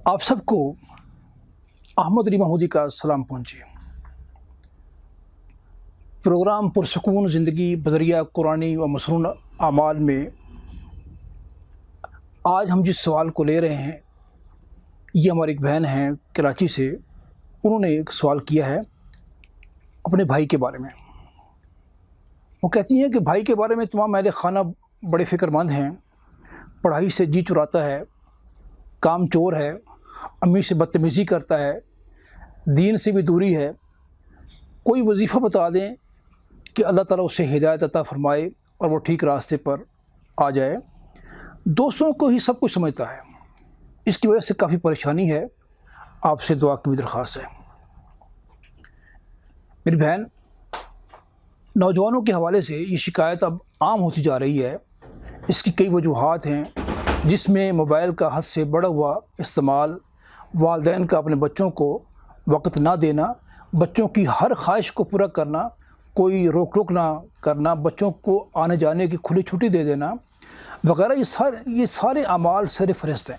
آپ سب کو احمد علی محمودی کا سلام پہنچے۔ پروگرام پرسکون زندگی بذریعہ قرآنی و مسنون اعمال میں آج ہم جس سوال کو لے رہے ہیں، یہ ہماری ایک بہن ہیں کراچی سے، انہوں نے ایک سوال کیا ہے اپنے بھائی کے بارے میں۔ وہ کہتی ہیں کہ بھائی کے بارے میں تمام اہل خانہ بڑے فکر مند ہیں، پڑھائی سے جی چراتا ہے، کام چور ہے، امی سے بدتمیزی کرتا ہے، دین سے بھی دوری ہے۔ کوئی وظیفہ بتا دیں کہ اللہ تعالیٰ اسے ہدایت عطا فرمائے اور وہ ٹھیک راستے پر آ جائے۔ دوستوں کو ہی سب کچھ سمجھتا ہے، اس کی وجہ سے کافی پریشانی ہے، آپ سے دعا کی بھی درخواست ہے۔ میری بہن، نوجوانوں کے حوالے سے یہ شکایت اب عام ہوتی جا رہی ہے۔ اس کی کئی وجوہات ہیں، جس میں موبائل کا حد سے بڑھا ہوا استعمال، والدین کا اپنے بچوں کو وقت نہ دینا، بچوں کی ہر خواہش کو پورا کرنا، کوئی روک ٹوک نہ کرنا، بچوں کو آنے جانے کی کھلی چھٹی دے دینا وغیرہ، یہ سارے اعمال سر فہرست ہیں۔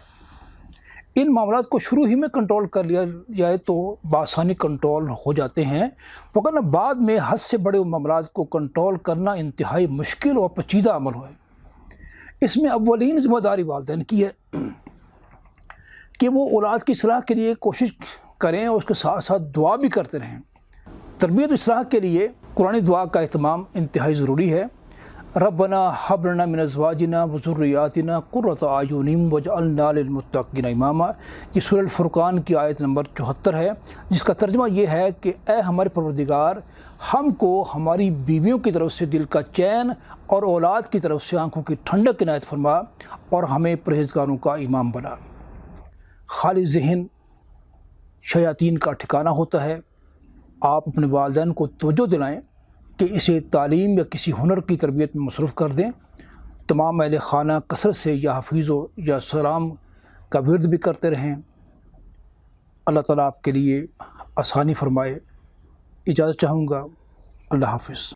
ان معاملات کو شروع ہی میں کنٹرول کر لیا جائے تو بآسانی کنٹرول ہو جاتے ہیں، مگر بعد میں حد سے بڑے معاملات کو کنٹرول کرنا انتہائی مشکل اور پیچیدہ عمل ہے۔ اس میں اولین ذمہ داری والدین کی ہے کہ وہ اولاد کی اصلاح کے لیے کوشش کریں اور اس کے ساتھ ساتھ دعا بھی کرتے رہیں۔ تربیت و اصلاح کے لیے قرآنی دعا کا اہتمام انتہائی ضروری ہے۔ ربنا ہب لنا من ازواجنا وذریاتنا قرۃ اعین واجعلنا للمتقین اماما، یہ سورہ الفرقان کی آیت نمبر 74 ہے، جس کا ترجمہ یہ ہے کہ اے ہمارے پروردگار، ہم کو ہماری بیویوں کی طرف سے دل کا چین اور اولاد کی طرف سے آنکھوں کی ٹھنڈک عنایت فرما اور ہمیں پرہیزگاروں کا امام بنا۔ خالی ذہن شیاطین کا ٹھکانہ ہوتا ہے۔ آپ اپنے والدین کو توجہ دلائیں کہ اسے تعلیم یا کسی ہنر کی تربیت میں مصروف کر دیں۔ تمام اہل خانہ کثرت سے یا حفیظ و یا سلام کا ورد بھی کرتے رہیں۔ اللہ تعالیٰ آپ کے لیے آسانی فرمائے۔ اجازت چاہوں گا۔ اللہ حافظ۔